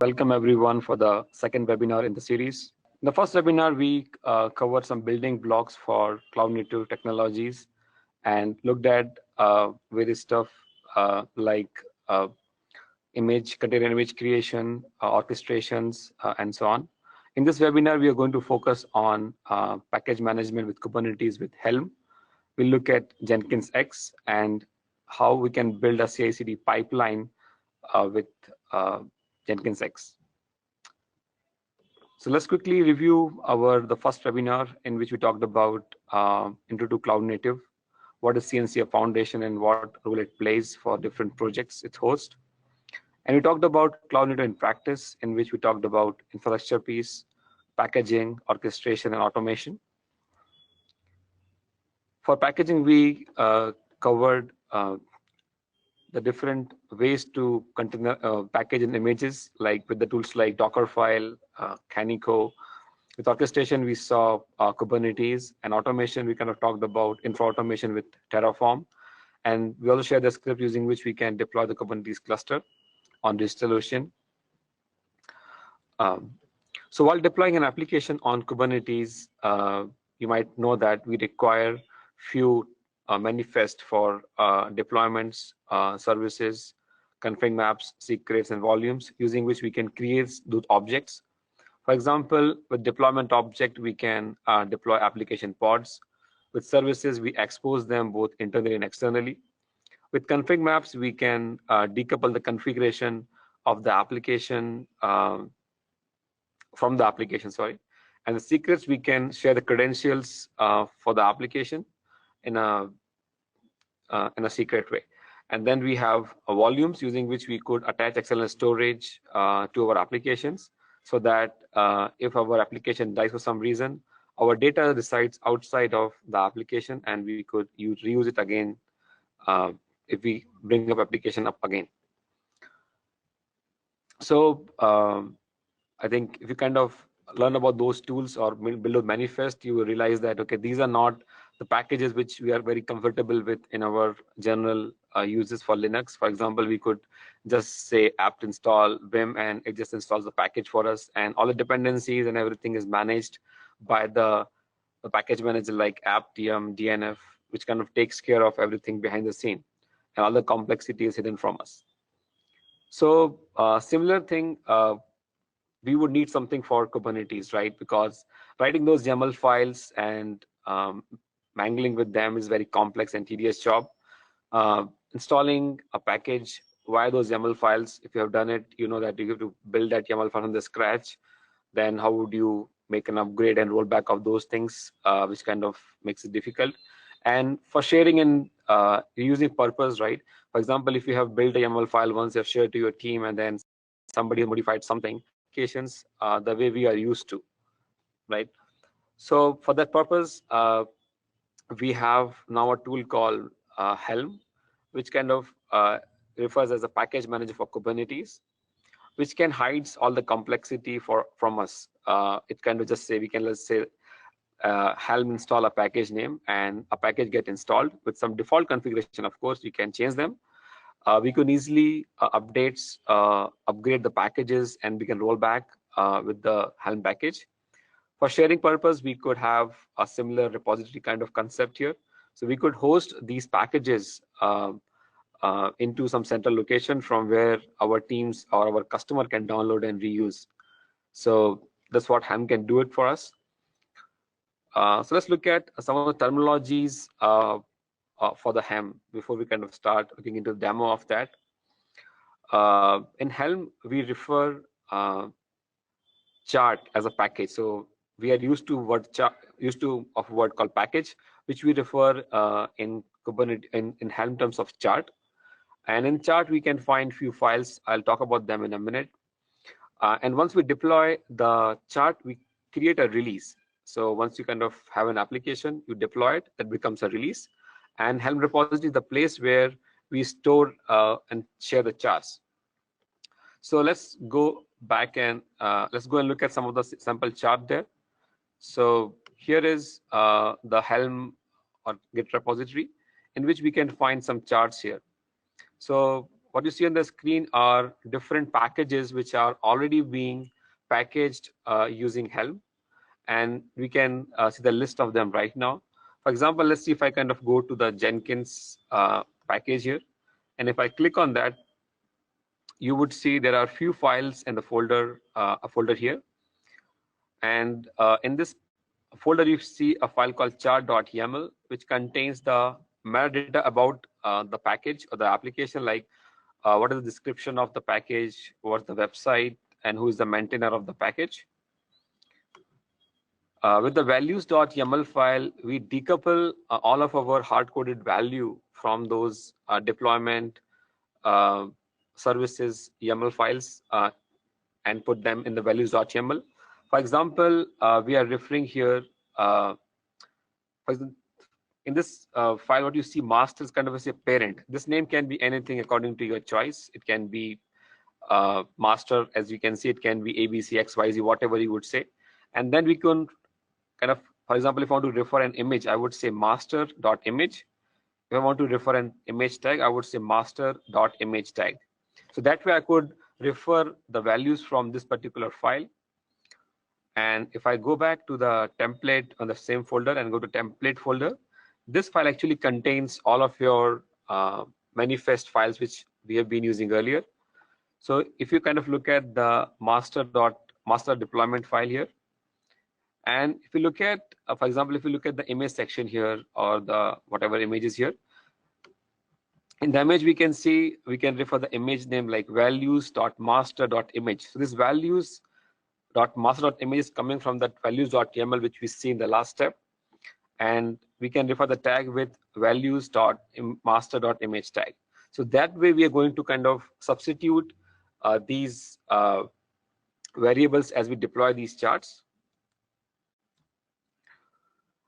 Welcome everyone for the second webinar in the series. In the first webinar, we covered some building blocks for cloud native technologies and looked at various stuff like container image creation, orchestrations, and so on. In this webinar, we are going to focus on package management with Kubernetes with Helm. We'll look at Jenkins X and how we can build a CI/CD pipeline with Jenkins X. So let's quickly review the first webinar in which we talked about Intro to Cloud Native, what is CNCF Foundation and what role it plays for different projects it hosts. And we talked about Cloud Native in practice, in which we talked about infrastructure piece, packaging, orchestration, and automation. For packaging, we covered the different ways to package in images, like with the tools like Dockerfile, Canico. With orchestration, we saw Kubernetes, and automation, we kind of talked about infra automation with Terraform. And we also shared the script using which we can deploy the Kubernetes cluster on DigitalOcean. So while deploying an application on Kubernetes, you might know that we require few manifest for deployments, services, config maps, secrets, and volumes, using which we can create those objects. For example, with deployment object, we can deploy application pods. With services, we expose them both internally and externally. With config maps, we can decouple the configuration of the application from the application, And the secrets, we can share the credentials for the application in a secret way. And then we have volumes using which we could attach external storage to our applications, so that if our application dies for some reason, our data resides outside of the application and we could reuse it again if we bring up application up again. So I think if you kind of learn about those tools or build a manifest, you will realize that, okay, these are not the packages which we are very comfortable with in our general uses for Linux. For example, we could just say apt install vim and it just installs the package for us, and all the dependencies and everything is managed by the package manager like apt-dem, dnf, which kind of takes care of everything behind the scene, and all the complexity is hidden from us. So similar thing, we would need something for Kubernetes, right? Because writing those YAML files and mangling with them is very complex and tedious job. Installing a package via those YAML files, if you have done it, you know that you have to build that YAML file from the scratch. Then how would you make an upgrade and rollback of those things, which kind of makes it difficult. And for sharing and reusing purpose, right? For example, if you have built a YAML file once, you have shared to your team, and then somebody modified something, the way we are used to, right? So for that purpose, we have now a tool called Helm, which kind of refers as a package manager for Kubernetes, which can hide all the complexity from us. It kind of just say, let's say Helm install a package name and a package get installed with some default configuration. Of course, you can change them. We could easily upgrade the packages, and we can roll back with the Helm package. For sharing purpose, we could have a similar repository kind of concept here. So we could host these packages into some central location from where our teams or our customer can download and reuse. So that's what Helm can do it for us. So let's look at some of the terminologies for the Helm before we kind of start looking into the demo of that. In Helm, we refer chart as a package. So we are used to a word called package, which we refer in Kubernetes in Helm terms of chart. And in chart, we can find few files. I'll talk about them in a minute. And once we deploy the chart, we create a release. So once you kind of have an application, you deploy it, that becomes a release. And Helm repository is the place where we store and share the charts. So let's go back and let's go and look at some of the sample chart there. So here is the Helm or Git repository in which we can find some charts here. So what you see on the screen are different packages which are already being packaged using Helm, and we can see the list of them right now. For example, let's see if I kind of go to the Jenkins package here, and if I click on that, you would see there are few files in the folder, a folder here, and in this folder you see a file called chart.yaml, which contains the metadata about the package or the application, like what is the description of the package, what's the website, and who is the maintainer of the package. With the values.yaml file, we decouple all of our hard-coded value from those deployment services YAML files and put them in the values.yaml. For example, we are referring here, in this file, what you see, master is kind of as a parent. This name can be anything according to your choice. It can be master, as you can see, it can be ABC, XYZ, whatever you would say. And then we can kind of, for example, if I want to refer an image, I would say master.image. If I want to refer an image tag, I would say master.image tag. So that way I could refer the values from this particular file. And if I go back to the template on the same folder and go to template folder, this file actually contains all of your manifest files which we have been using earlier. So if you kind of look at the master deployment file here, and if you look at, for example, if you look at the image section here, or the whatever image is here, in the image we can see, we can refer the image name like values.master.image. So this values.master.image is coming from that values.yaml which we see in the last step, and we can refer the tag with values.master.image tag. So that way we are going to kind of substitute these variables as we deploy these charts.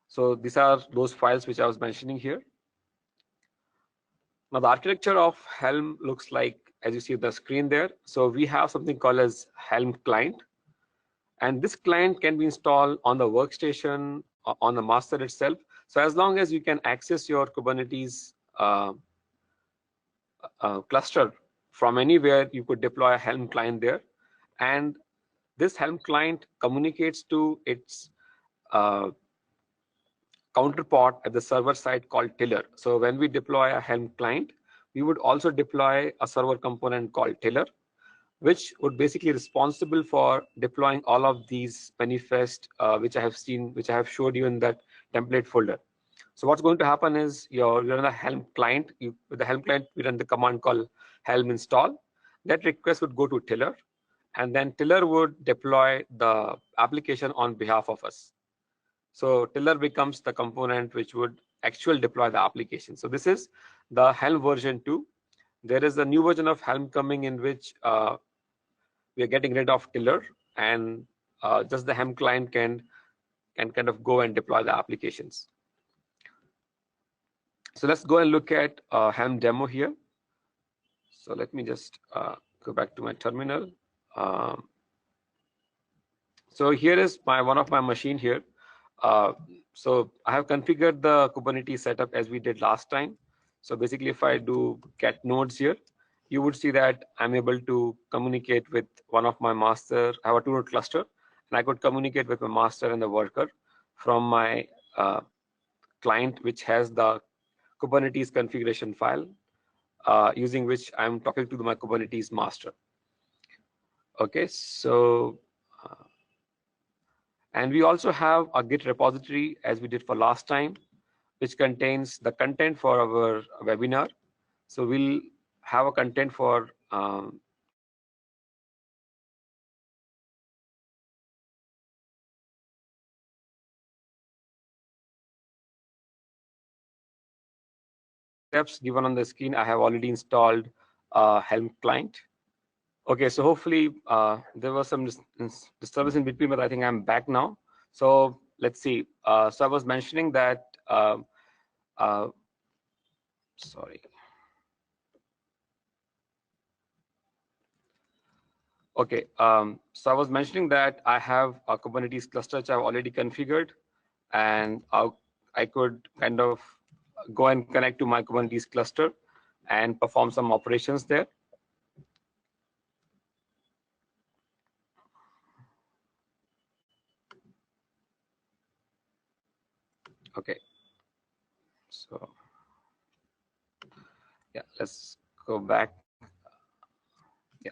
So these are those files which I was mentioning here. Now the architecture of Helm looks like, as you see on the screen there. So we have something called as Helm client, and this client can be installed on the workstation, on the master itself. So as long as you can access your Kubernetes cluster from anywhere, you could deploy a Helm client there, and this Helm client communicates to its counterpart at the server side called Tiller. So when we deploy a Helm client, we would also deploy a server component called Tiller, which would basically responsible for deploying all of these manifest, which I have showed you in that template folder. So what's going to happen is you're on the Helm client. With the Helm client, we run the command called Helm install. That request would go to Tiller, and then Tiller would deploy the application on behalf of us. So Tiller becomes the component which would actually deploy the application. So this is the Helm version 2. There is a new version of Helm coming in which we are getting rid of Tiller, and just the Helm client can kind of go and deploy the applications. So let's go and look at Helm demo here. So let me just go back to my terminal. So here is one of my machine here. So I have configured the Kubernetes setup as we did last time. So basically, if I do get nodes here, you would see that I'm able to communicate with one of my master. I have a 2-node cluster, and I could communicate with my master and the worker from my client, which has the Kubernetes configuration file, using which I'm talking to my Kubernetes master. Okay, so and we also have a Git repository, as we did for last time, which contains the content for our webinar. So we'll have a content for steps given on the screen. I have already installed Helm client. Okay, so hopefully there was some disturbance in between, but I think I'm back now. So let's see. So I was mentioning that, sorry. Okay, so I was mentioning that I have a Kubernetes cluster which I've already configured, and I could kind of go and connect to my Kubernetes cluster and perform some operations there. Okay, so yeah, let's go back. Yeah,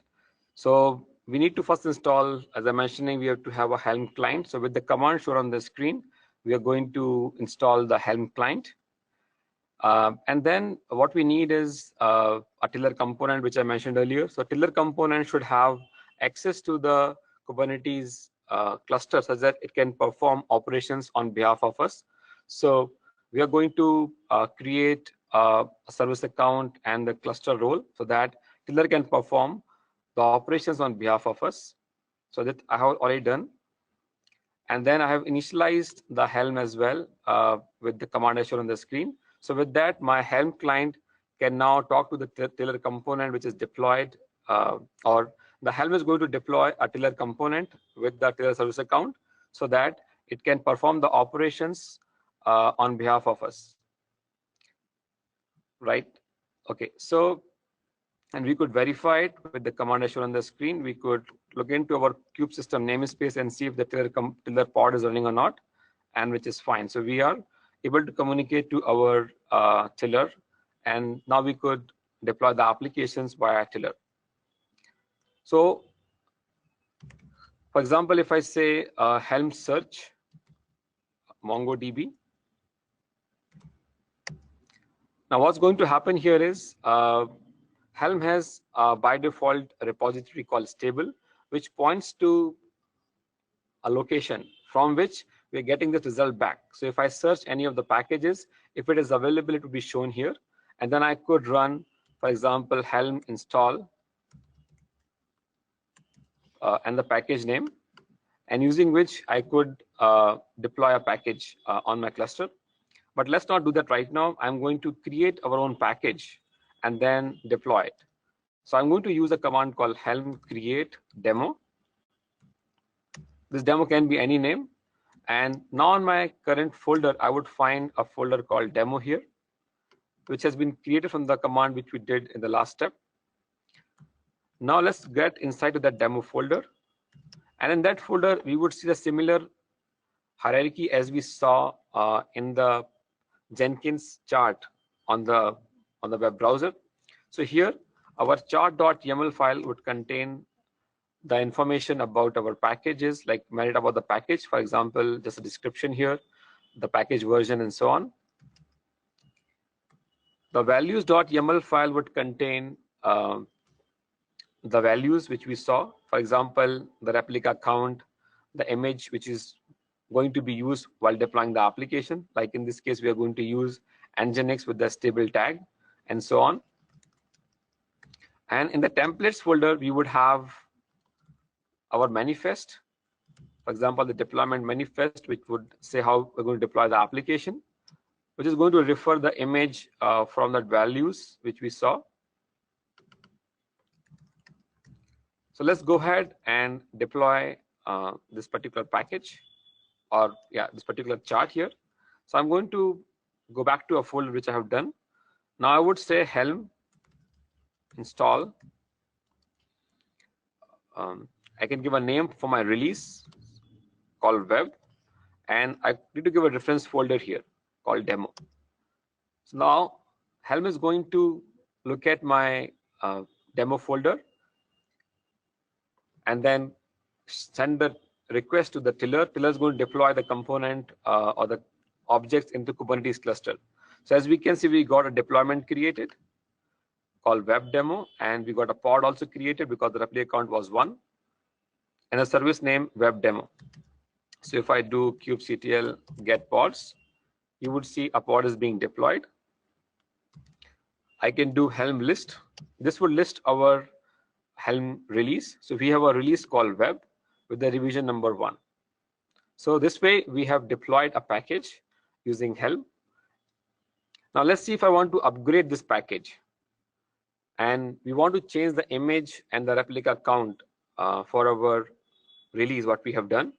so we need to first install, as I'm mentioning, we have to have a Helm client. So with the command shown on the screen, we are going to install the Helm client. And then what we need is a tiller component, which I mentioned earlier. So tiller component should have access to the Kubernetes cluster such that it can perform operations on behalf of us. So we are going to create a service account and the cluster role so that tiller can perform the operations on behalf of us. So that I have already done. And then I have initialized the Helm as well with the command I showed on the screen. So with that, my Helm client can now talk to the tiller component, which is deployed, or the Helm is going to deploy a tiller component with the tiller service account so that it can perform the operations on behalf of us. Right? Okay, so, and we could verify it with the command I showed on the screen. We could look into our kube system namespace and see if the tiller pod is running or not, and which is fine. So we are able to communicate to our tiller, and now we could deploy the applications via tiller. So for example, if I say Helm search MongoDB, now what's going to happen here is Helm has by default a repository called stable, which points to a location from which we're getting this result back. So if I search any of the packages, if it is available, it will be shown here. And then I could run, for example, Helm install and the package name, and using which I could deploy a package on my cluster. But let's not do that right now. I'm going to create our own package and then deploy it. So I'm going to use a command called Helm create demo. This demo can be any name. And now in my current folder, I would find a folder called demo here, which has been created from the command which we did in the last step. Now let's get inside of that demo folder. And in that folder, we would see the similar hierarchy as we saw in the Jenkins chart on the web browser. So here, our chart.yaml file would contain the information about our packages, like metadata about the package, for example, just a description here, the package version, and so on. The values.yaml file would contain the values which we saw, for example, the replica count, the image which is going to be used while deploying the application. Like in this case, we are going to use Nginx with the stable tag, and so on. And in the templates folder, we would have our manifest, for example, the deployment manifest, which would say how we're going to deploy the application, which is going to refer the image from the values which we saw. So let's go ahead and deploy this particular package, or this particular chart here. So I'm going to go back to a folder which I have done. Now I would say Helm install. I can give a name for my release called web, and I need to give a reference folder here called demo. So now Helm is going to look at my demo folder and then send the request to the tiller. Tiller is going to deploy the component or the objects into Kubernetes cluster. So as we can see, we got a deployment created called web demo, and we got a pod also created because the replica count was 1, and a service name web demo. So if I do kubectl get pods, you would see a pod is being deployed. I can do Helm list. This would list our Helm release. So we have a release called web with the revision number 1. So this way we have deployed a package using Helm. Now let's see if I want to upgrade this package, and we want to change the image and the replica count for our release, what we have done.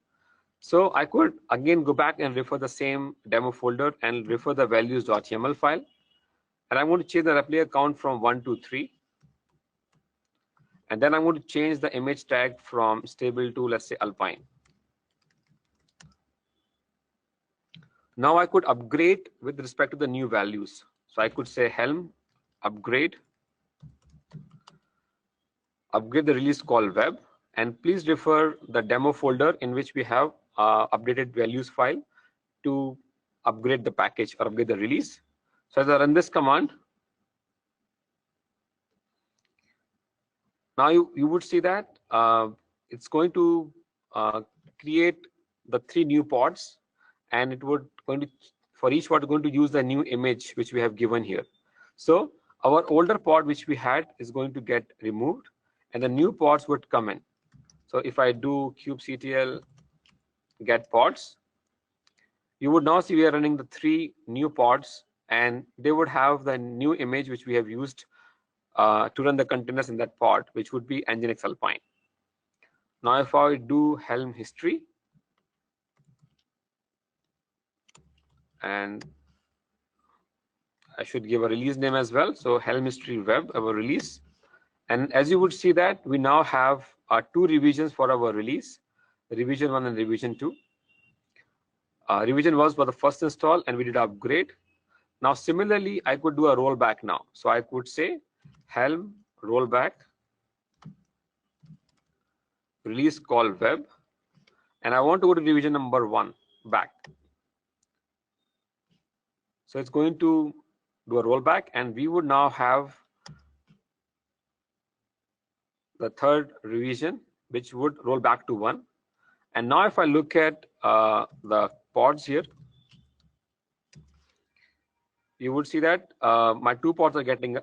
So I could again go back and refer the same demo folder and refer the values.yaml file. And I'm going to change the replica count from 1 to 3. And then I'm going to change the image tag from stable to, let's say, alpine. Now I could upgrade with respect to the new values. So I could say Helm upgrade the release call web, and please refer the demo folder in which we have updated values file to upgrade the package or upgrade the release. So as I run this command, now you would see that it's going to create the 3 new pods, and it would going to, for each pod, going to use the new image which we have given here. So our older pod which we had is going to get removed, and the new pods would come in. So if I do kubectl get pods, you would now see we are running the 3 new pods, and they would have the new image which we have used to run the containers in that pod, which would be Nginx Alpine. Now if I do Helm history, and I should give a release name as well, so Helm history web, our release. And as you would see that we now have 2 revisions for our release, revision 1 and revision 2. Revision was for the first install, and we did upgrade. Now similarly, I could do a rollback now. So I could say Helm rollback release call web, and I want to go to revision number 1 back. So it's going to do a rollback, and we would now have the 3rd revision, which would roll back to 1. And now if I look at the pods here, you would see that my 2 pods are getting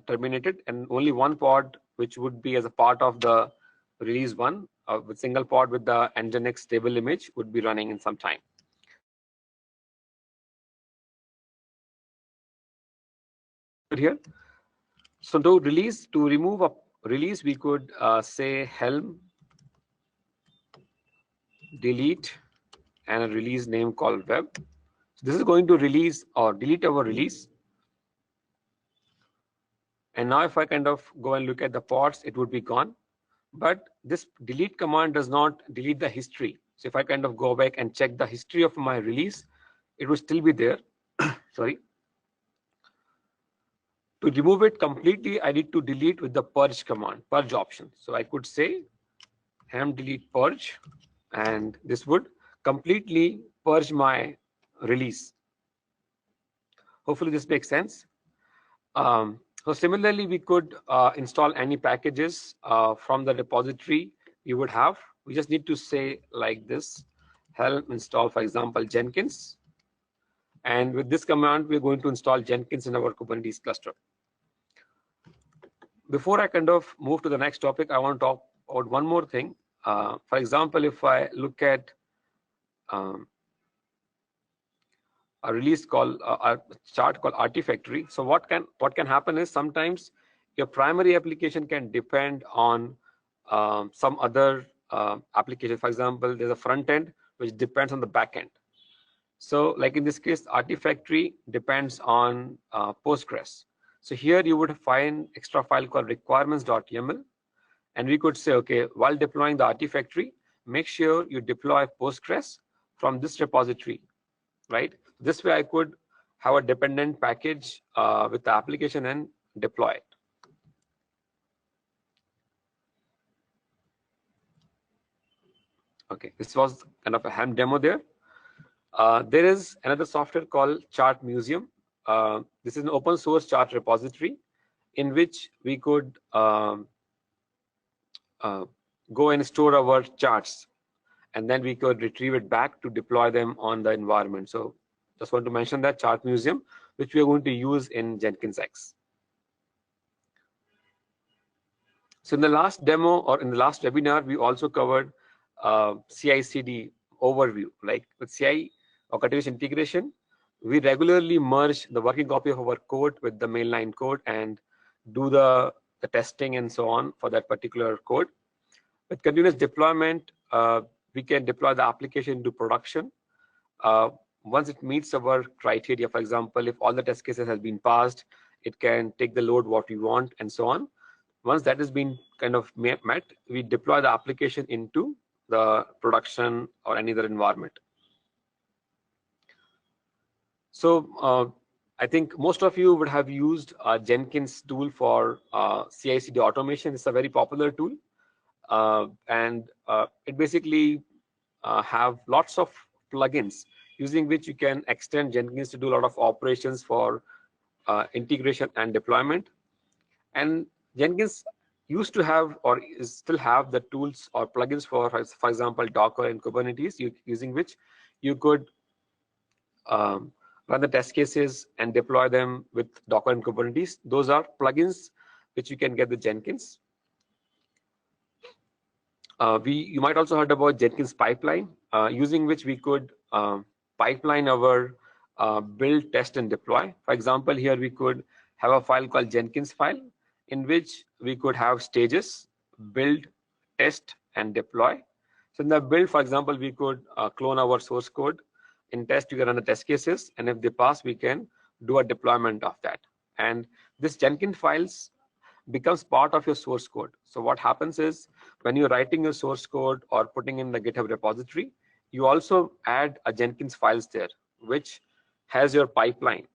terminated, and only 1 pod which would be as a part of the release 1 with single pod with the Nginx stable image would be running in some time. Here, so to remove a release, we could say Helm delete and a release name called web. So this is going to release or delete our release. And now if I kind of go and look at the pods, it would be gone. But this delete command does not delete the history. So if I kind of go back and check the history of my release, it would still be there. Sorry. To remove it completely, I need to delete with the purge command, purge option. So I could say ham delete purge, and this would completely purge my release. Hopefully this makes sense. So similarly, we could install any packages from the repository you would have. We just need to say like this, helm install, for example, Jenkins. And with this command, we're going to install Jenkins in our Kubernetes cluster. Before I kind of move to the next topic, I want to talk about one more thing. For example, if I look at a release called a chart called Artifactory. So what can happen is sometimes your primary application can depend on some other application. For example, there's a front end which depends on the back end. So like in this case, Artifactory depends on Postgres. So here you would find extra file called requirements.yaml, and we could say, okay, while deploying the Artifactory, make sure you deploy Postgres from this repository, right? This way I could have a dependent package with the application and deploy it. Okay, this was kind of a ham demo there. There is another software called Chart Museum. This is an open source chart repository in which we could go and store our charts, and then we could retrieve it back to deploy them on the environment. So just want to mention that Chart Museum, which we are going to use in Jenkins X. So in the last demo or in the last webinar, we also covered CI/CD overview. Like with CI or continuous integration, we regularly merge the working copy of our code with the mainline code and do the testing and so on for that particular code. With continuous deployment, we can deploy the application to production once it meets our criteria. For example, if all the test cases has been passed, It can take the load what we want, and so on. Once that has been kind of met, we deploy the application into the production or any other environment. So I think most of you would have used Jenkins tool for CI/CD automation. It's a very popular tool, and it basically have lots of plugins using which you can extend Jenkins to do a lot of operations for integration and deployment. And Jenkins used to have, or still have, the tools or plugins for example, Docker and Kubernetes, using which you could run the test cases and deploy them with Docker and Kubernetes. Those are plugins which you can get with Jenkins. You might also heard about Jenkins pipeline, using which we could pipeline our build, test, and deploy. For example, here we could have a file called Jenkins file, in which we could have stages: build, test, and deploy. So in the build, for example, we could clone our source code. In test, we can run the test cases, and if they pass, we can do a deployment of that. And this Jenkins files becomes part of your source code. So what happens is, when you're writing your source code or putting in the GitHub repository, you also add a Jenkins files there, which has your pipeline.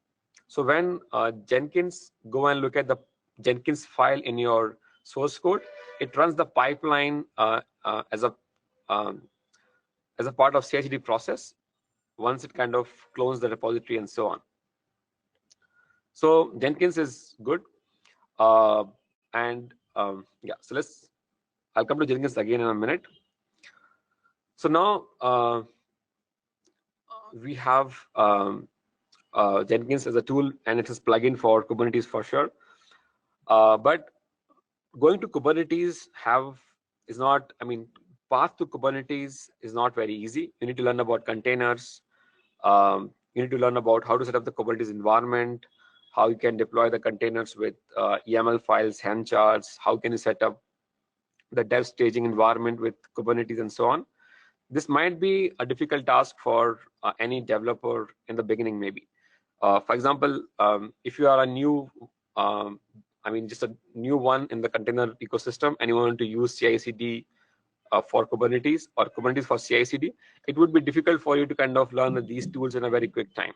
So when Jenkins go and look at the Jenkins file in your source code, it runs the pipeline as a part of CI/CD process once it kind of clones the repository and so on. So Jenkins is good. Yeah, so I'll come to Jenkins again in a minute. So now we have Jenkins as a tool, and it is plugin for Kubernetes for sure. But going to Kubernetes is not, I mean, path to Kubernetes is not very easy. You need to learn about containers. You need to learn about how to set up the Kubernetes environment, how you can deploy the containers with YAML files, Helm charts, how can you set up the dev staging environment with Kubernetes, and so on. This might be a difficult task for any developer in the beginning, maybe. For example, if you are a new, just a new one in the container ecosystem, and you want to use CI/CD for Kubernetes, or Kubernetes for CI/CD, it would be difficult for you to kind of learn these tools in a very quick time.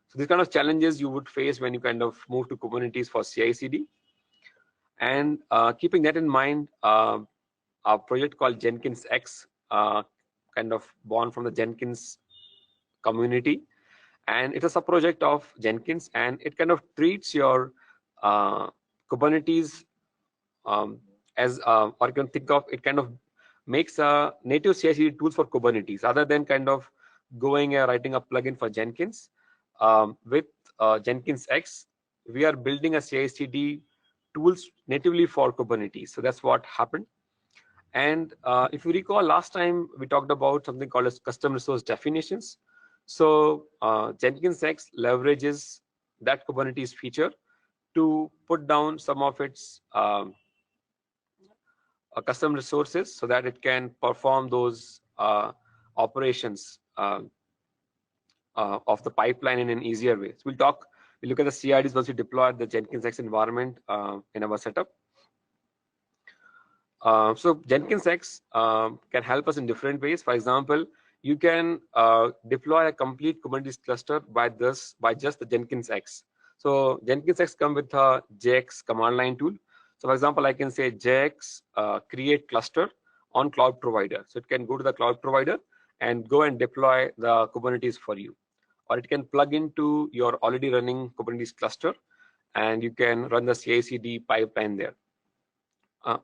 So these kind of challenges you would face when you kind of move to Kubernetes for CI/CD. And keeping that in mind, a project called Jenkins X, kind of born from the Jenkins community, and it's a sub-project of Jenkins, and it kind of treats your Kubernetes as, or you can think of it, kind of makes a native CI/CD tools for Kubernetes, other than kind of going and writing a plugin for Jenkins. With Jenkins X, we are building a CI/CD tools natively for Kubernetes. So that's what happened. And if you recall, last time we talked about something called as custom resource definitions. So Jenkins X leverages that Kubernetes feature to put down some of its custom resources, so that it can perform those operations of the pipeline in an easier way. So we'll look at the CIDs once we deploy the Jenkins X environment in our setup. So Jenkins X can help us in different ways. For example, you can deploy a complete Kubernetes cluster by just the Jenkins X. So Jenkins X comes with a JX command line tool. So for example, I can say JX create cluster on cloud provider. So it can go to the cloud provider and go and deploy the Kubernetes for you. Or it can plug into your already running Kubernetes cluster, and you can run the CI/CD pipeline there.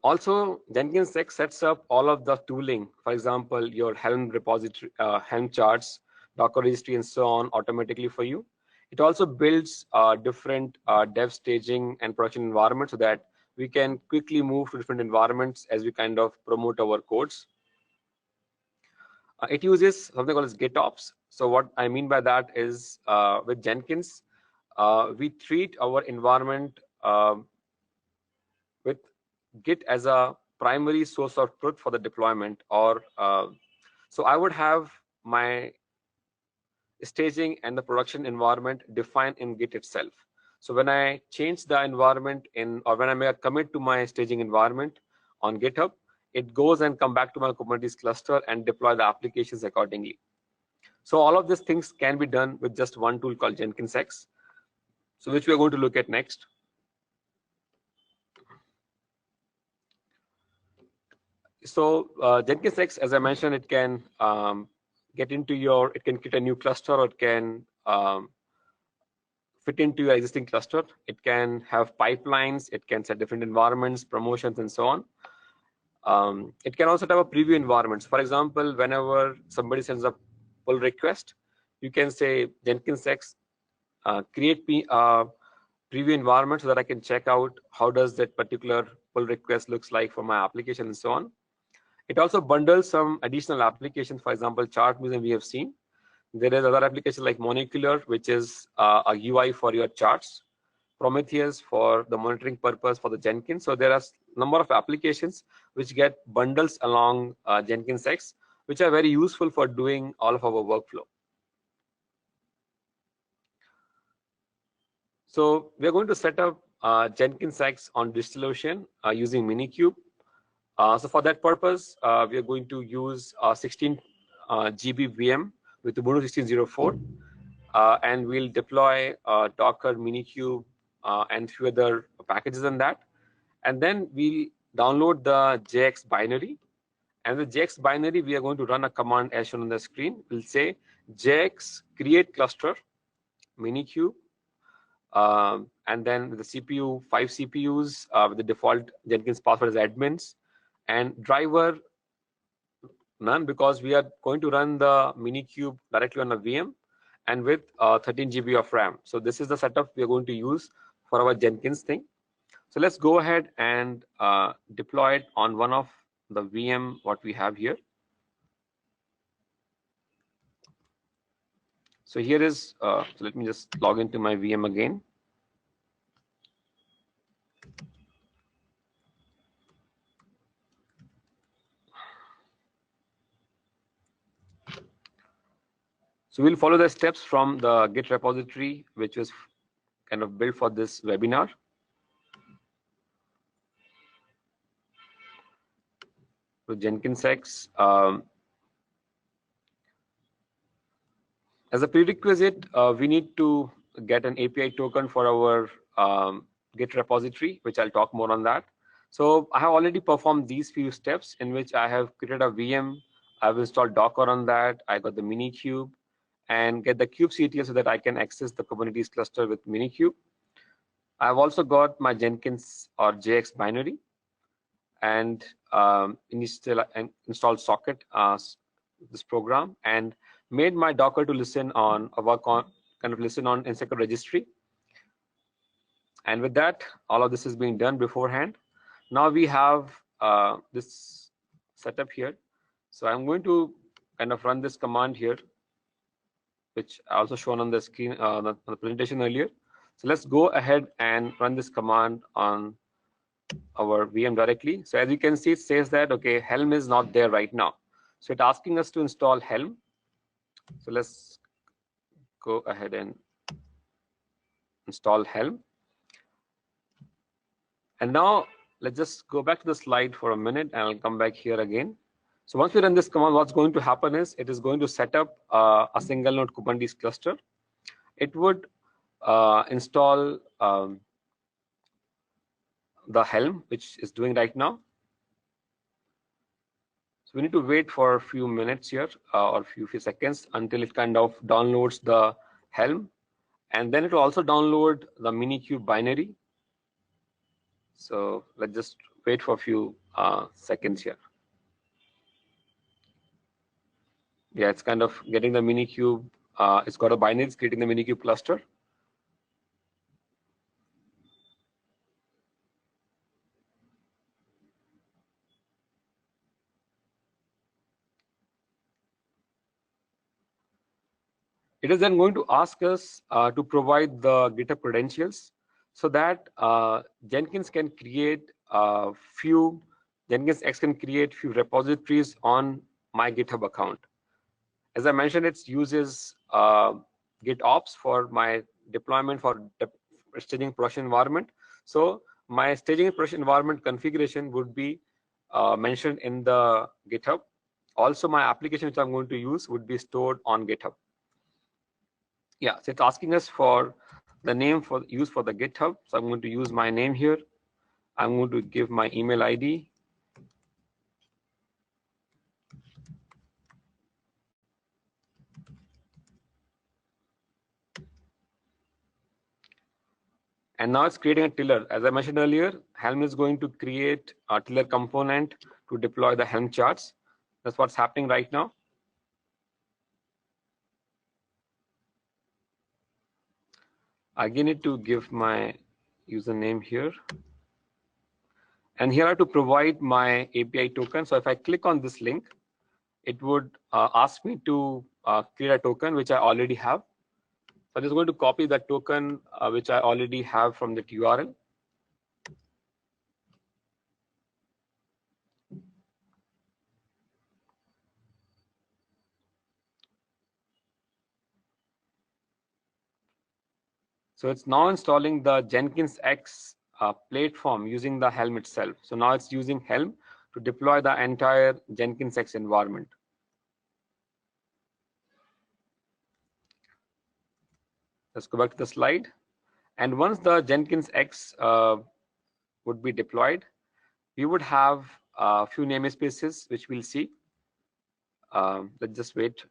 Also, Jenkins X sets up all of the tooling. For example, your Helm repository, Helm charts, Docker registry, and so on automatically for you. It also builds different dev staging and production environments, so that we can quickly move to different environments as we kind of promote our codes. It uses something called as GitOps. So what I mean by that is, with Jenkins, we treat our environment with Git as a primary source of truth for the deployment. Or so I would have my staging and the production environment defined in Git itself. So when I change the environment or when I make a commit to my staging environment on GitHub, it goes and come back to my Kubernetes cluster and deploy the applications accordingly. So all of these things can be done with just one tool called JenkinsX, so which we are going to look at next. So JenkinsX, as I mentioned, it can it can create a new cluster, or it can fit into your existing cluster. It can have pipelines, it can set different environments, promotions, and so on. It can also have a preview environments. For example, whenever somebody sends a pull request, you can say JenkinsX, create me a preview environment so that I can check out how does that particular pull request looks like for my application and so on. It also bundles some additional applications. For example, Chart Museum we have seen. There is other application like Monocular, which is a UI for your charts. Prometheus for the monitoring purpose for the Jenkins. So there are a number of applications which get bundles along JenkinsX, which are very useful for doing all of our workflow. So we're going to set up JenkinsX on DigitalOcean using Minikube. So for that purpose, we are going to use 16 GB VM with Ubuntu 16.04, and we'll deploy Docker, Minikube, and few other packages on that. And then we'll download the JX binary. And the JX binary, we are going to run a command as shown on the screen. We'll say JX create cluster, Minikube, and then with the CPU, 5 CPUs with the default Jenkins password as admins, and driver none, because we are going to run the Minikube directly on a VM and with 13 GB of RAM. So this is the setup we are going to use for our Jenkins thing. So let's go ahead and deploy it on one of the VM what we have here. So here is, so let me just log into my VM again. So we'll follow the steps from the Git repository, which was kind of built for this webinar. So JenkinsX, as a prerequisite, we need to get an API token for our Git repository, which I'll talk more on that. So I have already performed these few steps in which I have created a VM. I've installed Docker on that. I got the Minikube and get the kubectl so that I can access the Kubernetes cluster with Minikube. I've also got my Jenkins or JX binary and installed Socket, this program, and made my Docker to listen on NSecure registry. And with that, all of this is being done beforehand. Now we have this setup here. So I'm going to kind of run this command here, which I also shown on the screen on the presentation earlier. So let's go ahead and run this command on our VM directly. So as you can see, it says that, okay, Helm is not there right now. So it's asking us to install Helm. So let's go ahead and install Helm. And now let's just go back to the slide for a minute and I'll come back here again. So once we run this command, what's going to happen is it is going to set up a single node Kubernetes cluster. It would install the Helm, which is doing right now. So we need to wait for a few minutes here or a few seconds until it kind of downloads the Helm. And then it will also download the Minikube binary. So let's just wait for a few seconds here. Yeah, it's kind of getting the Minikube. It's got a binary, it's creating the Minikube cluster. It is then going to ask us to provide the GitHub credentials so that Jenkins can create JenkinsX can create few repositories on my GitHub account. As I mentioned, it uses GitOps for my deployment for staging production environment. So my staging and production environment configuration would be mentioned in the GitHub. Also, my application which I'm going to use would be stored on GitHub. Yeah, so it's asking us for the name for use for the GitHub. So I'm going to use my name here. I'm going to give my email ID. And now it's creating a tiller. As I mentioned earlier, Helm is going to create a tiller component to deploy the Helm charts. That's what's happening right now. Again, need to give my username here. And here I have to provide my API token. So if I click on this link, it would ask me to create a token, which I already have. So I'm just going to copy that token, which I already have from that URL. So it's now installing the Jenkins X platform using the Helm itself. So now it's using Helm to deploy the entire Jenkins X environment. Let's go back to the slide. And once the Jenkins X would be deployed, we would have a few namespaces which we'll see. Let's just wait.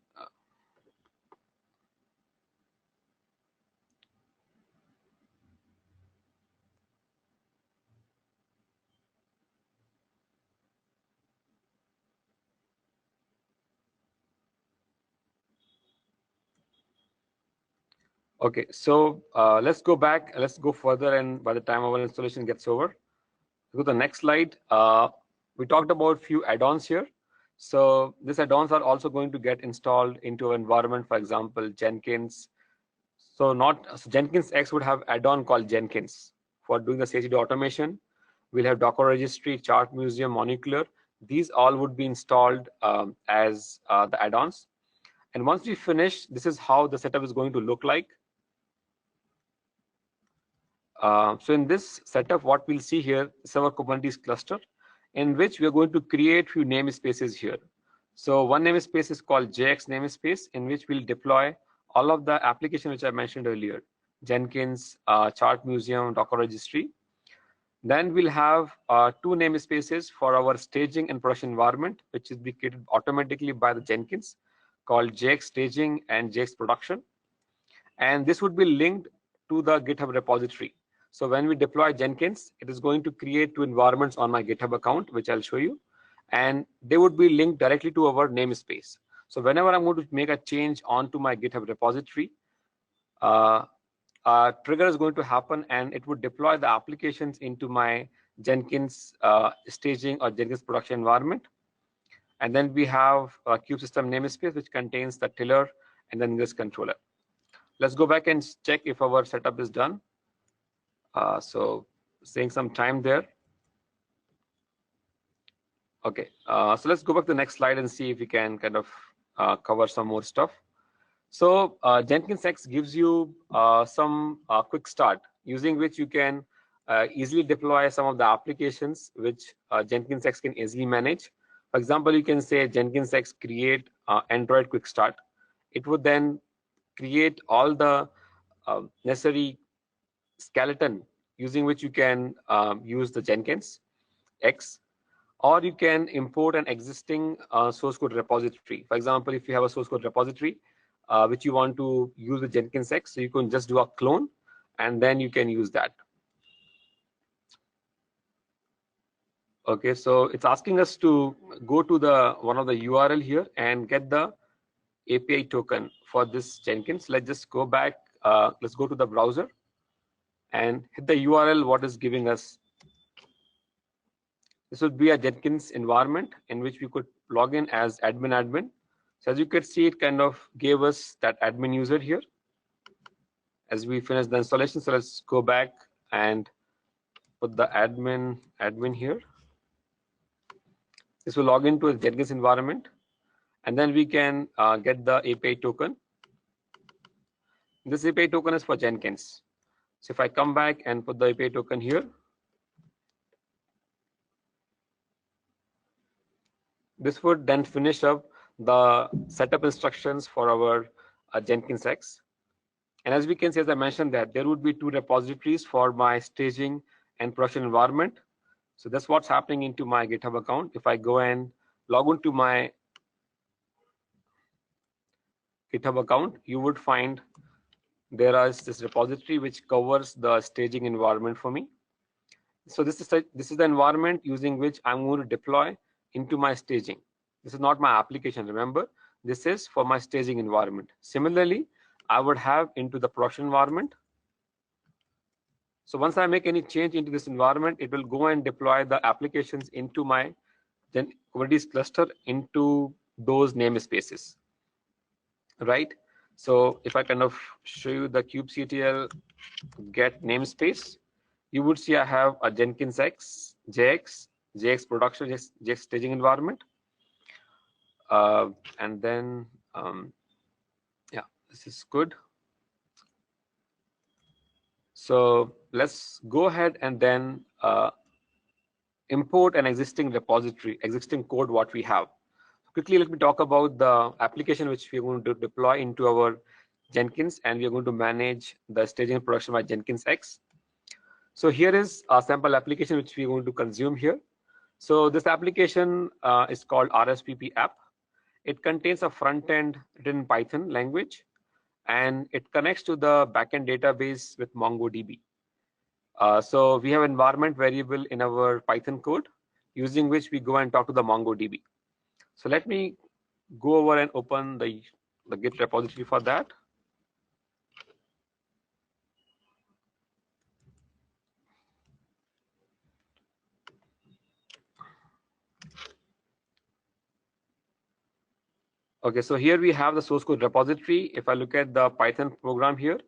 Okay, so let's go back. Let's go further, and by the time our installation gets over, go to the next slide. We talked about few add-ons here. So these add-ons are also going to get installed into our environment. For example, Jenkins. So Jenkins X would have add-on called Jenkins for doing the CI/CD automation. We'll have Docker registry, Chart Museum, Monocular. These all would be installed as the add-ons. And once we finish, this is how the setup is going to look like. So in this setup, what we'll see here is our Kubernetes cluster, in which we are going to create few namespaces here. So one namespace is called JX namespace, in which we'll deploy all of the application which I mentioned earlier, Jenkins, Chart Museum, Docker registry. Then we'll have two namespaces for our staging and production environment, which is created automatically by the Jenkins, called JX staging and JX production. And this would be linked to the GitHub repository. So when we deploy Jenkins, it is going to create two environments on my GitHub account, which I'll show you. And they would be linked directly to our namespace. So whenever I'm going to make a change onto my GitHub repository, a trigger is going to happen, and it would deploy the applications into my Jenkins staging or Jenkins production environment. And then we have a kubesystem namespace, which contains the tiller and then this controller. Let's go back and check if our setup is done. So saving some time there. Okay, so let's go back to the next slide and see if we can kind of cover some more stuff. So Jenkins X gives you some quick start, using which you can easily deploy some of the applications which Jenkins X can easily manage. For example, you can say Jenkins X create Android quick start. It would then create all the necessary skeleton using which you can use the Jenkins X, or you can import an existing source code repository. For example, if you have a source code repository which you want to use with Jenkins X, so you can just do a clone and then you can use that. Okay, so it's asking us to go to the one of the URL here and get the API token for this Jenkins. Let's just go back. Let's go to the browser and hit the URL what is giving us. This would be a Jenkins environment in which we could log in as admin. So as you could see, it kind of gave us that admin user here as we finish the installation. So let's go back and put the admin here. This will log into a Jenkins environment, and then we can get the API token. This API token is for Jenkins. So if I come back and put the API token here, this would then finish up the setup instructions for our Jenkins X. And as we can see, as I mentioned, that there would be 2 repositories for my staging and production environment. So that's what's happening into my GitHub account. If I go and log into my GitHub account, you would find there is this repository which covers the staging environment for me. So this is the environment using which I'm going to deploy into my staging. This is not my application, remember, this is for my staging environment. Similarly, I would have into the production environment. So once I make any change into this environment, it will go and deploy the applications into my Kubernetes cluster into those namespaces, right? So if I kind of show you the kubectl get namespace, you would see I have a Jenkins X, JX production, JX staging environment. And then, yeah, this is good. So let's go ahead and then import an existing repository, existing code what we have. Quickly, let me talk about the application which we're going to deploy into our Jenkins, and we're going to manage the staging and production by Jenkins X. So here is a sample application which we're going to consume here. So this application is called RSVP app. It contains a front end written in Python language, and it connects to the backend database with MongoDB. So we have environment variable in our Python code using which we go and talk to the MongoDB. So let me go over and open the Git repository for that. Okay, so here we have the source code repository. If I look at the Python program here,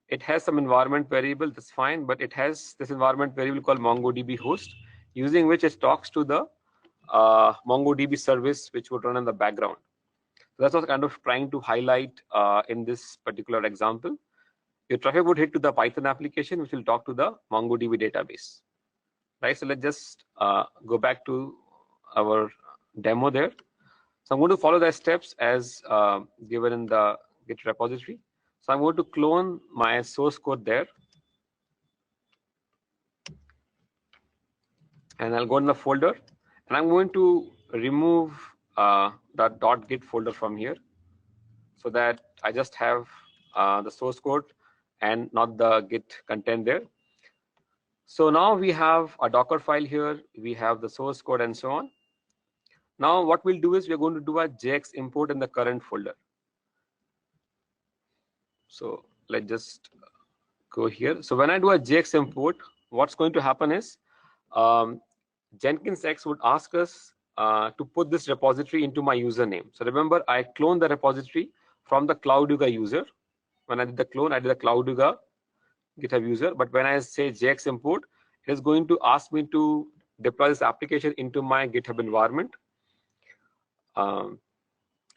it has some environment variable, that's fine, but it has this environment variable called MongoDB host, using which it talks to the MongoDB service, which would run in the background. So that's what I'm kind of trying to highlight in this particular example. Your traffic would hit to the Python application, which will talk to the MongoDB database, right? So let's just go back to our demo there. So I'm going to follow the steps as given in the Git repository. So I'm going to clone my source code there, and I'll go in the folder, and I'm going to remove the .git folder from here, so that I just have the source code and not the Git content there. So now we have a Docker file here, we have the source code and so on. Now what we'll do is we're going to do a JX import in the current folder. So let's just go here. So when I do a JX import, what's going to happen is Jenkins X would ask us to put this repository into my username. So remember, I cloned the repository from the Cloud Yuga user. When I did the clone, I did the Cloud Yuga GitHub user. But when I say JX import, it is going to ask me to deploy this application into my GitHub environment.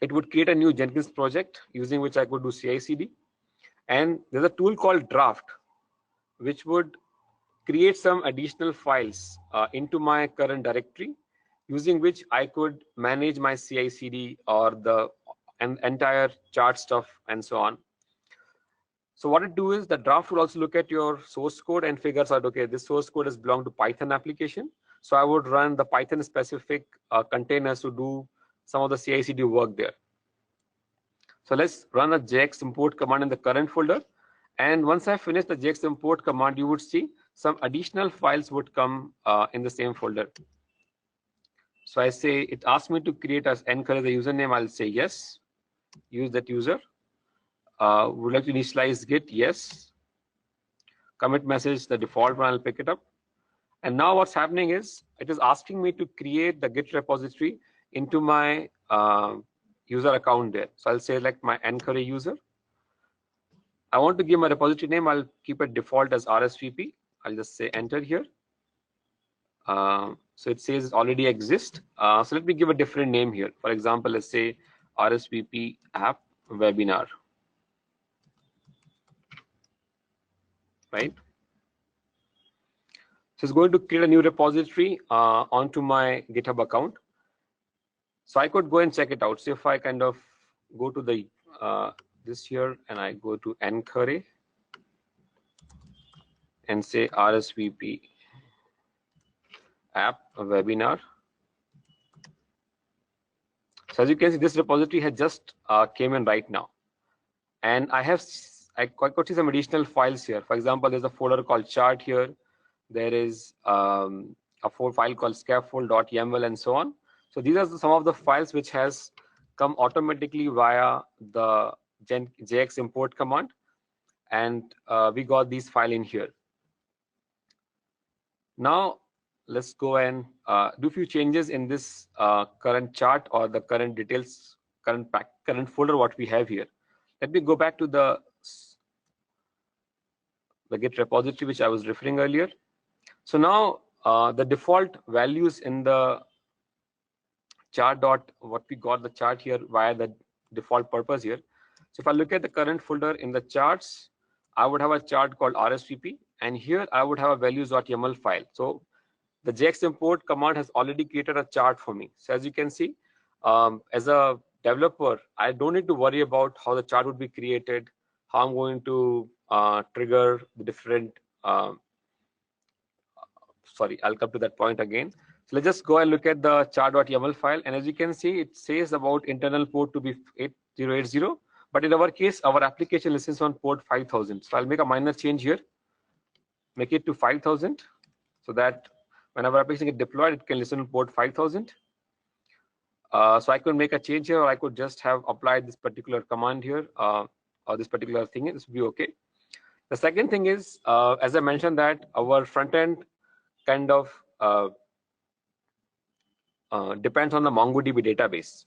It would create a new Jenkins project using which I could do CI/CD. And there's a tool called Draft, which would create some additional files into my current directory, using which I could manage my CI/CD or the entire chart stuff and so on. So what it do is the Draft will also look at your source code and figures out, okay, this source code is belong to Python application. So I would run the Python specific containers to do some of the CI/CD work there. So let's run a JX import command in the current folder. And once I finish the JX import command, you would see some additional files would come in the same folder. So I say, it asks me to create as encourage the username. I'll say yes, use that user. Would like to initialize Git? Yes. Commit message, the default one, I'll pick it up. And now what's happening is it is asking me to create the Git repository into my user account there. So I'll say like my Enquery user. I want to give my repository name. I'll keep it default as RSVP. I'll just say enter here. So it says it already exists. So let me give a different name here. For example, let's say RSVP app webinar. right? So it's going to create a new repository onto my GitHub account. So I could go and check it out. So if I kind of go to the this here and I go to Enquery and say RSVP app webinar. So as you can see, this repository has just came in right now, and I could see some additional files here. For example, there's a folder called chart here. There is a file called scaffold.yaml and so on. So these are some of the files which has come automatically via the JX import command, and we got these file in here. Now let's go and do a few changes in this current chart or the current details, current folder what we have here. Let me go back to the Git repository which I was referring earlier. So now the default values in the chart what we got the chart here via the default purpose here. So if I look at the current folder in the charts, I would have a chart called RSVP, and here I would have a values.yaml file. So the JX import command has already created a chart for me. So as you can see, as a developer, I don't need to worry about how the chart would be created, how I'm going to trigger the different sorry, I'll come to that point again. So let's just go and look at the chart.yaml file. And as you can see, it says about internal port to be 8080. But in our case, our application listens on port 5000. So I'll make a minor change here, make it to 5000, so that whenever application gets deployed, it can listen on port 5000. So I could make a change here, or I could just have applied this particular command here, or this particular thing. This will be okay. The second thing is, as I mentioned, that our front end kind of depends on the MongoDB database.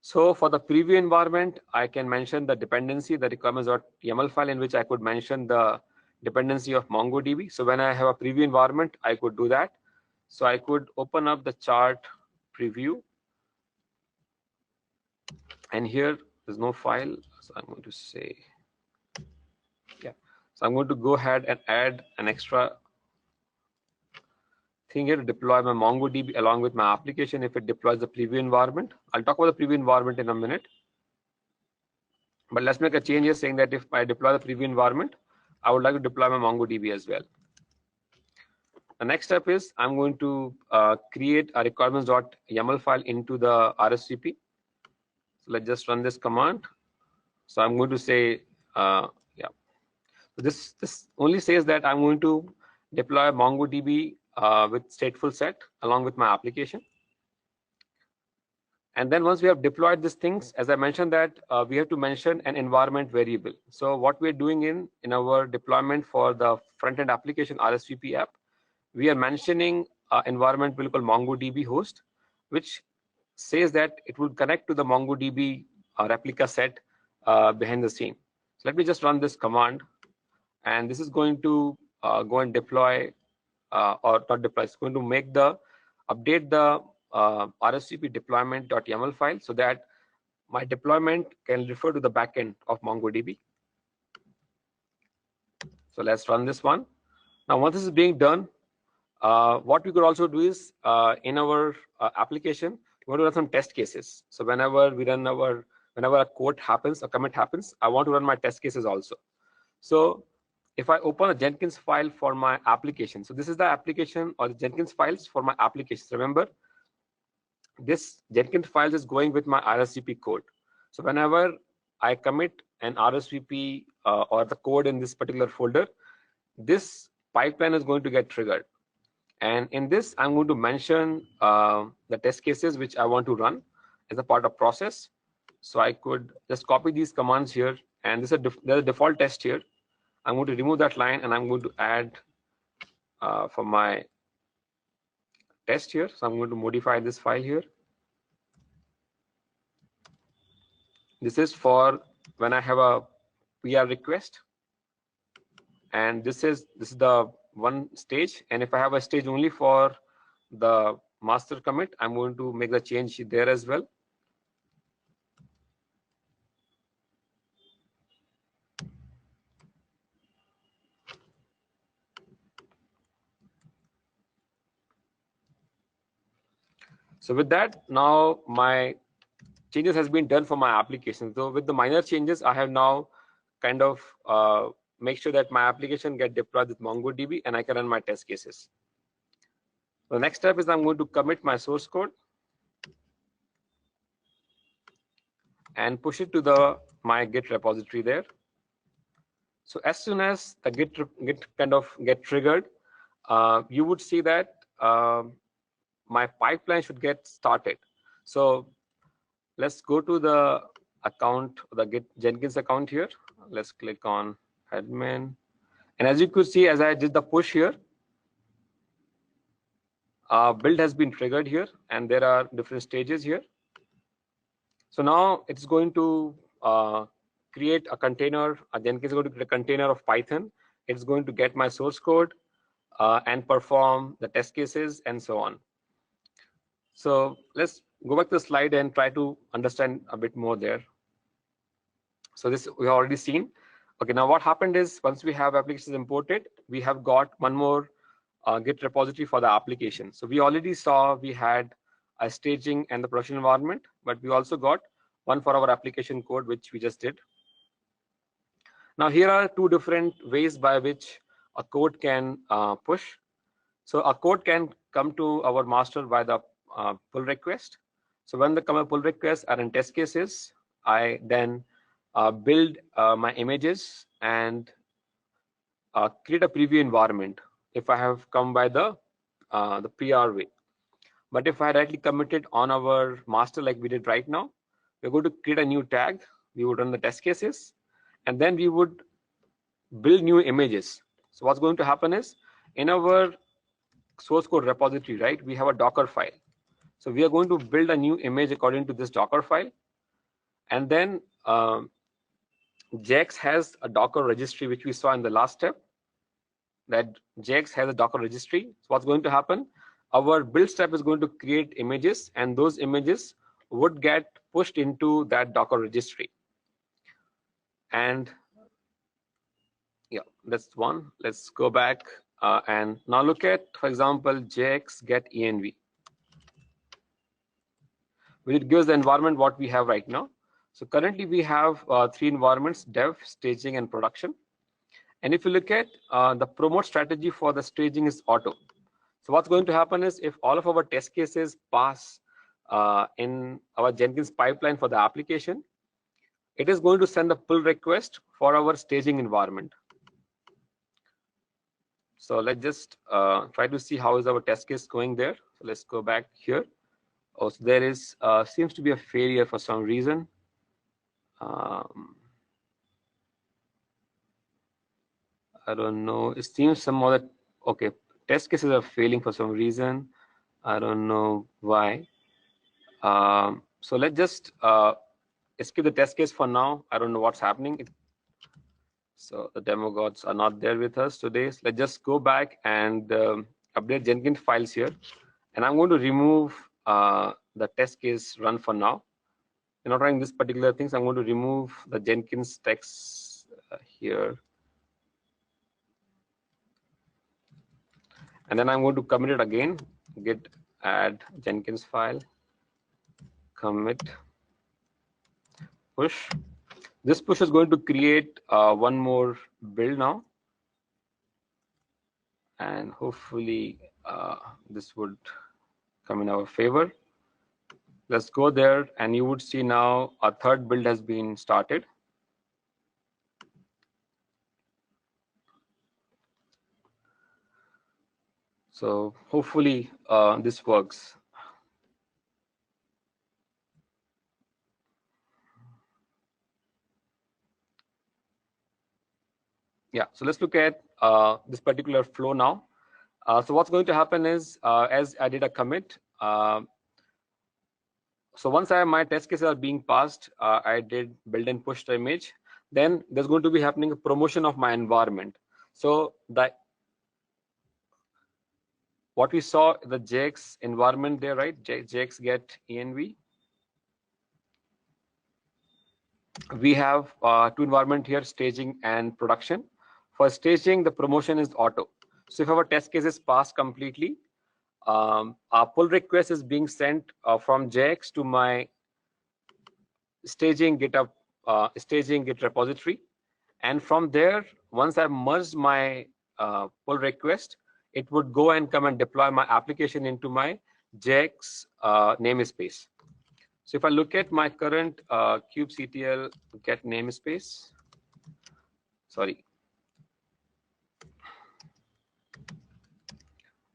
So for the preview environment, I can mention the dependency, the requirements.yaml file, in which I could mention the dependency of MongoDB. So when I have a preview environment, I could do that. So I could open up the chart preview, and here there's no file. So I'm going to say, yeah. So I'm going to go ahead and add an extra thing here to deploy my MongoDB along with my application if it deploys the preview environment. I'll talk about the preview environment in a minute. But let's make a change here saying that if I deploy the preview environment, I would like to deploy my MongoDB as well. The next step is I'm going to create a requirements.yaml file into the RSVP. So let's just run this command. So I'm going to say, yeah. So this only says that I'm going to deploy MongoDB with stateful set along with my application. And then once we have deployed these things, as I mentioned that we have to mention an environment variable. So what we're doing in our deployment for the front-end application RSVP app, we are mentioning environment variable called MongoDB host, which says that it will connect to the MongoDB replica set behind the scene. So let me just run this command, and this is going to go and deploy or not deploy. It's going to make the update the RSVP deployment.yaml file so that my deployment can refer to the backend of MongoDB. So let's run this one. Now, once this is being done, what we could also do is in our application, we want to run some test cases. So whenever a code happens, a commit happens, I want to run my test cases also. So if I open a Jenkins file for my application, so this is the application or the Jenkins files for my applications. Remember, this Jenkins files is going with my RSVP code. So whenever I commit an RSVP or the code in this particular folder, this pipeline is going to get triggered. And in this, I'm going to mention the test cases which I want to run as a part of process. So I could just copy these commands here, and there's a default test here. I'm going to remove that line, and I'm going to add for my test here. So I'm going to modify this file here. This is for when I have a PR request, and this is the one stage. And if I have a stage only for the master commit, I'm going to make the change there as well. So with that, now my changes has been done for my application. So with the minor changes, I have now kind of make sure that my application get deployed with MongoDB and I can run my test cases. The next step is I'm going to commit my source code and push it to my Git repository there. So as soon as the Git kind of get triggered, you would see that my pipeline should get started. So let's go to the account, the Git Jenkins account here. Let's click on admin. And as you could see, as I did the push here, build has been triggered here, and there are different stages here. So now it's going to create a container. Jenkins is going to create a container of Python. It's going to get my source code and perform the test cases and so on. So let's go back to the slide and try to understand a bit more there. So this we have already seen. Okay, now what happened is once we have applications imported, we have got one more Git repository for the application. So we already saw we had a staging and the production environment, but we also got one for our application code, which we just did. Now here are two different ways by which a code can push. So a code can come to our master by the pull request. So when the pull requests are in test cases, I then build my images and create a preview environment if I have come by the PR way. But if I directly committed on our master like we did right now, we're going to create a new tag. We would run the test cases, and then we would build new images. So what's going to happen is in our source code repository, right, we have a Docker file. So we are going to build a new image according to this Docker file. And then JX has a Docker registry, which we saw in the last step, that JX has a Docker registry. So what's going to happen? Our build step is going to create images, and those images would get pushed into that Docker registry. And yeah, that's one. Let's go back and now look at, for example, JX get env. It gives the environment what we have right now. So currently we have three environments: dev, staging, and production. And if you look at the promote strategy for the staging is auto. So what's going to happen is if all of our test cases pass in our Jenkins pipeline for the application, it is going to send the pull request for our staging environment. So let's just try to see how is our test case going there. So let's go back here. Oh, so there is seems to be a failure for some reason. I don't know. It seems some other okay. Test cases are failing for some reason. I don't know why. So let's just skip the test case for now. I don't know what's happening. So the demo gods are not there with us today. So let's just go back and update Jenkins files here. And I'm going to remove the test case run for now. You're not running this particular thing, so I'm going to remove the Jenkins text here. And then I'm going to commit it again, git add Jenkins file, commit, push. This push is going to create one more build now. And hopefully this would come in our favor. Let's go there, and you would see now a third build has been started. So hopefully this works. Yeah, so let's look at this particular flow now. So what's going to happen is as I did a commit, so once my test cases are being passed, I did build and push the image. Then there's going to be happening a promotion of my environment. So what we saw the JX environment there, right? JX get env. We have two environment here, staging and production. For staging, the promotion is auto. So if our test cases pass completely, our pull request is being sent from JX to my staging GitHub staging Git repository, and from there, once I've merged my pull request, it would go and come and deploy my application into my JX namespace. So if I look at my current kubectl get namespace, sorry,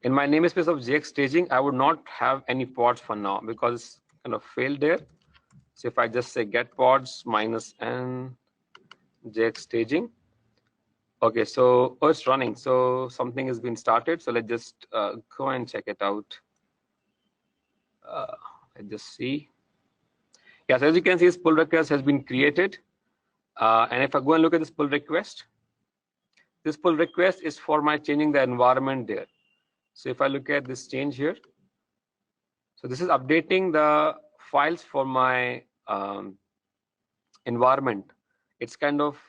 in my namespace of JX staging, I would not have any pods for now because it's kind of failed there. So if I just say get pods -n JX staging, okay, so it's running. So something has been started. So let's just go and check it out. Let's just see. Yes, as you can see, this pull request has been created. And if I go and look at this pull request is for my changing the environment there. So if I look at this change here, so this is updating the files for my environment. It's kind of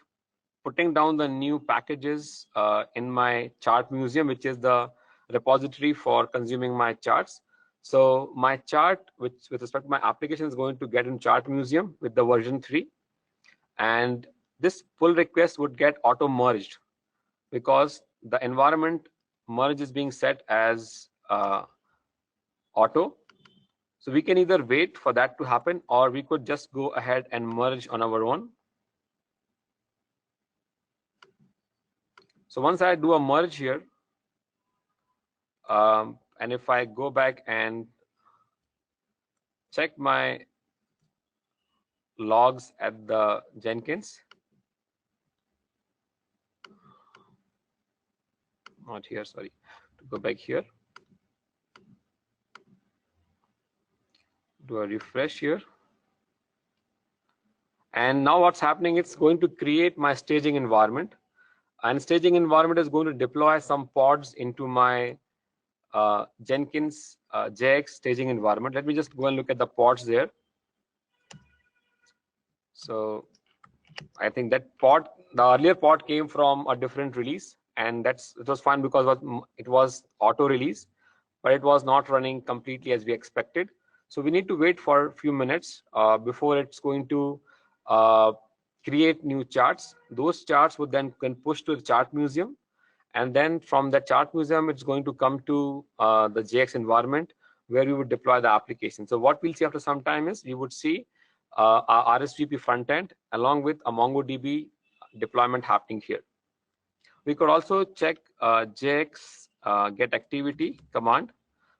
putting down the new packages in my chart museum, which is the repository for consuming my charts. So my chart, which with respect to my application, is going to get in chart museum with the version 3. And this pull request would get auto merged because the environment merge is being set as auto. So we can either wait for that to happen, or we could just go ahead and merge on our own. So once I do a merge here, and if I go back and check my logs at the Jenkins, not here, sorry, to go back here, do a refresh here. And now what's happening, it's going to create my staging environment. And staging environment is going to deploy some pods into my Jenkins JX staging environment. Let me just go and look at the pods there. So I think that pod, the earlier pod came from a different release, and it was fine because it was auto release, but it was not running completely as we expected. So we need to wait for a few minutes before it's going to create new charts. Those charts would then can push to the chart museum, and then from the chart museum, it's going to come to the JX environment where we would deploy the application. So what we'll see after some time is we would see our RSVP front end along with a MongoDB deployment happening here. We could also check JX get activity command,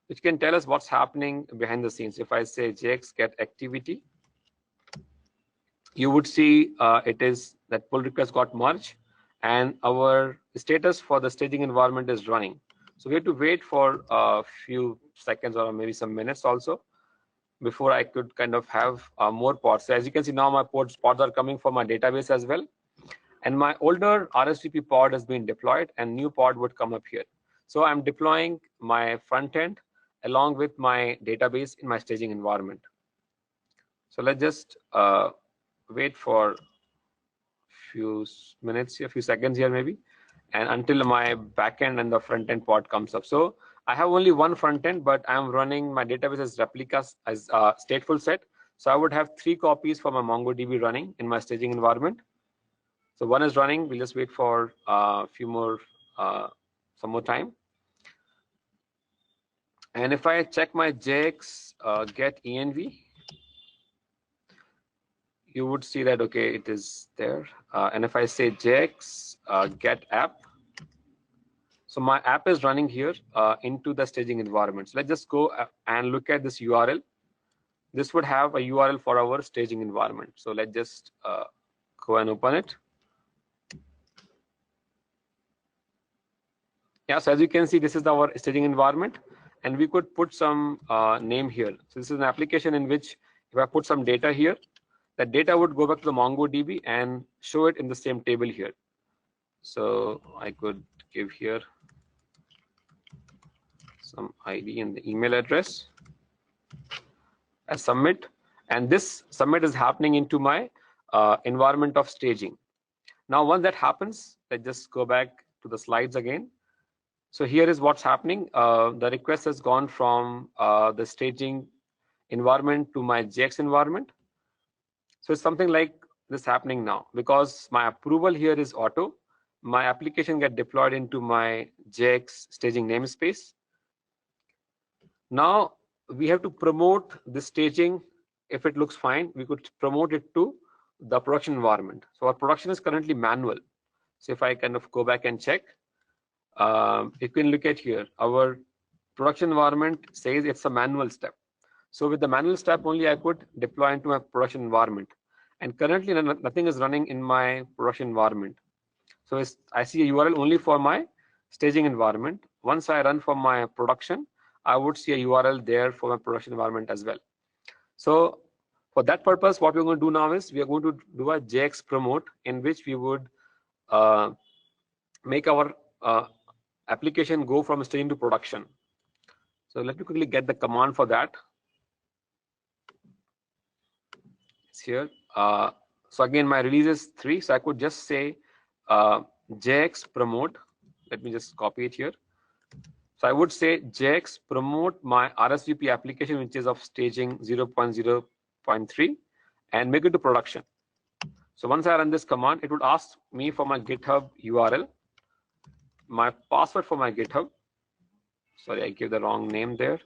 which can tell us what's happening behind the scenes. If I say JX get activity, you would see it is that pull request got merged and our status for the staging environment is running. So we have to wait for a few seconds or maybe some minutes also before I could kind of have more pods. So as you can see now, my pods are coming from my database as well. And my older RSVP pod has been deployed and new pod would come up here. So I'm deploying my front end along with my database in my staging environment. So let's just wait for a few minutes here, a few seconds here maybe, and until my backend and the front end pod comes up. So I have only one front end, but I'm running my database as replicas as stateful set. So I would have 3 copies for my MongoDB running in my staging environment. So one is running. We'll just wait for a few more, some more time. And if I check my JX get env, you would see that, okay, it is there. And if I say JX get app, so my app is running here into the staging environment. So let's just go and look at this URL. This would have a URL for our staging environment. So let's just go and open it. Yeah, so as you can see, this is our staging environment, and we could put some name here. So this is an application in which if I put some data here, that data would go back to the MongoDB and show it in the same table here. So I could give here some ID and the email address as submit, and this submit is happening into my environment of staging. Now once that happens, let's just go back to the slides again. So here is what's happening. The request has gone from the staging environment to my JX environment. So it's something like this happening now. Because my approval here is auto, my application get deployed into my JX staging namespace. Now we have to promote the staging. If it looks fine, we could promote it to the production environment. So our production is currently manual. So if I kind of go back and check, you can look at here, our production environment says it's a manual step. So with the manual step only, I could deploy into my production environment. And currently nothing is running in my production environment. So I see a URL only for my staging environment. Once I run for my production, I would see a URL there for my production environment as well. So for that purpose, what we're going to do now is we are going to do a JX promote, in which we would make our application go from staging to production. So let me quickly get the command for that. It's here. So again, my release is 3, so I could just say JX promote. Let me just copy it here. So I would say JX promote my RSVP application, which is of staging 0.0.3, and make it to production. So once I run this command, it would ask me for my GitHub URL, my password for my GitHub. Sorry, I gave the wrong name there,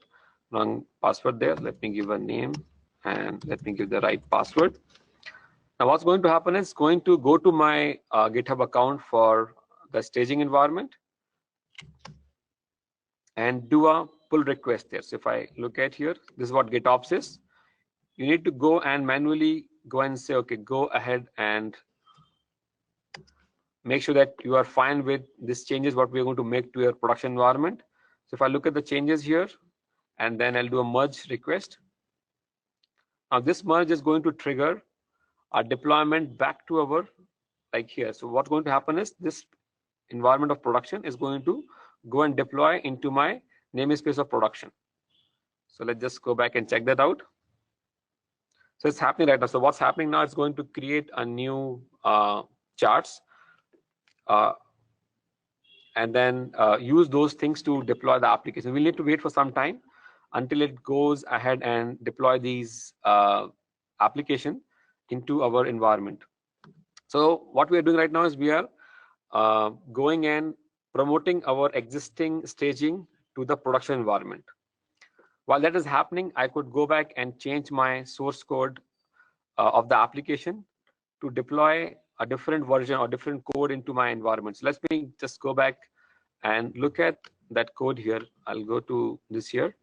wrong password there. Let me give a name and let me give the right password. Now what's going to happen is going to go to my GitHub account for the staging environment and do a pull request there. So if I look at here, this is what GitOps is. You need to go and manually go and say, okay, go ahead and make sure that you are fine with these changes, what we're going to make to your production environment. So if I look at the changes here, and then I'll do a merge request. Now this merge is going to trigger a deployment back to our, like here. So what's going to happen is this environment of production is going to go and deploy into my namespace of production. So let's just go back and check that out. So it's happening right now. So what's happening now is going to create a new charts and then use those things to deploy the application. We'll need to wait for some time until it goes ahead and deploy these application into our environment. So what we are doing right now is we are going and promoting our existing staging to the production environment. While that is happening, I could go back and change my source code of the application to deploy a different version or different code into my environment. So let me just go back and look at that code here. I'll go to this here.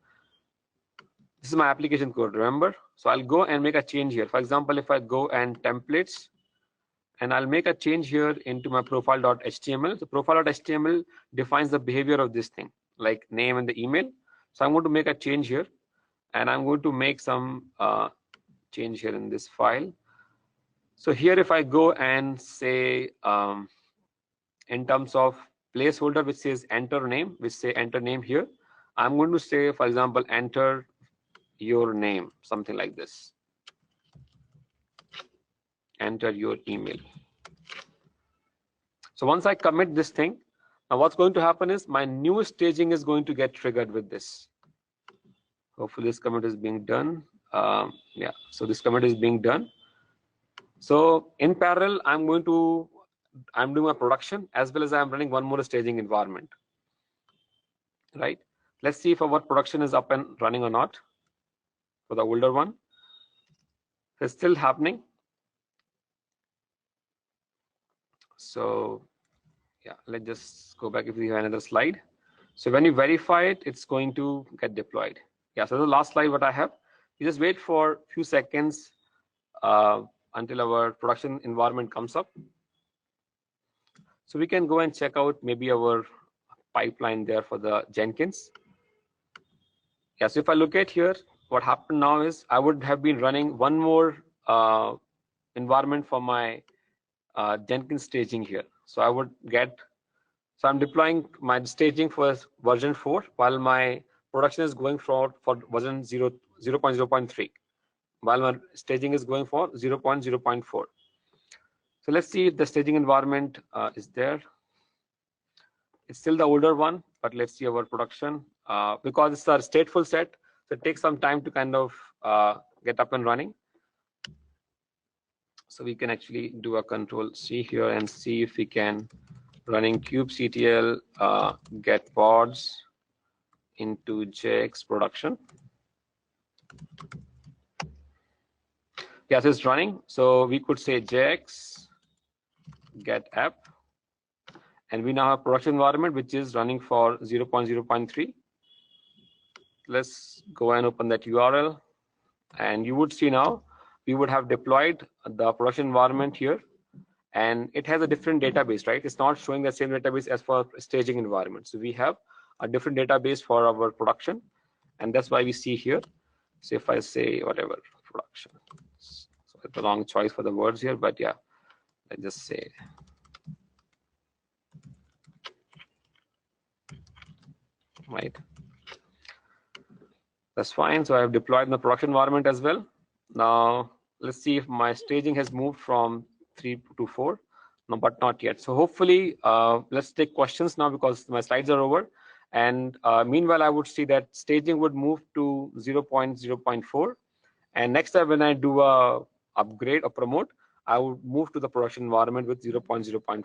This is my application code, remember? So I'll go and make a change here. For example, if I go and templates, and I'll make a change here into my profile.html. So profile.html defines the behavior of this thing, like name and the email. So I'm going to make a change here, and I'm going to make some change here in this file. So here, if I go and say in terms of placeholder which says enter name, which say enter name here, I'm going to say, for example, enter your name, something like this. Enter your email. So once I commit this thing, now what's going to happen is my new staging is going to get triggered with this. Hopefully this commit is being done. Yeah, so this commit is being done. So in parallel, I'm doing my production as well as I'm running one more staging environment. Right? Let's see if our production is up and running or not for the older one. It's still happening. So yeah, let's just go back if we have another slide. So when you verify it, it's going to get deployed. Yeah, so the last slide what I have, you just wait for a few seconds until our production environment comes up. So we can go and check out maybe our pipeline there for the Jenkins. Yeah, so if I look at here, what happened now is I would have been running one more environment for my Jenkins staging here. So I would get, so I'm deploying my staging for version 4 while my production is going for version 0.0.3, while my staging is going for 0.0.4. So let's see if the staging environment is there. It's still the older one, but let's see our production. Because it's a stateful set, so it takes some time to kind of get up and running. So we can actually do a control C here and see if we can running kubectl get pods into JX production. Yes, it's running. So we could say JX get app, and we now have production environment which is running for 0.0.3. Let's go and open that URL, and you would see now we would have deployed the production environment here, and it has a different database, right? It's not showing the same database as for staging environment. So we have a different database for our production, and that's why we see here. So if I say whatever production, so it's a long choice for the words here, but yeah, let's just say right. That's fine. So I have deployed in the production environment as well. Now let's see if my staging has moved from 3 to 4. No, but not yet. So hopefully, let's take questions now because my slides are over. And meanwhile, I would see that staging would move to 0.0.4. And next time when I do a upgrade or promote, I would move to the production environment with 0.0.4.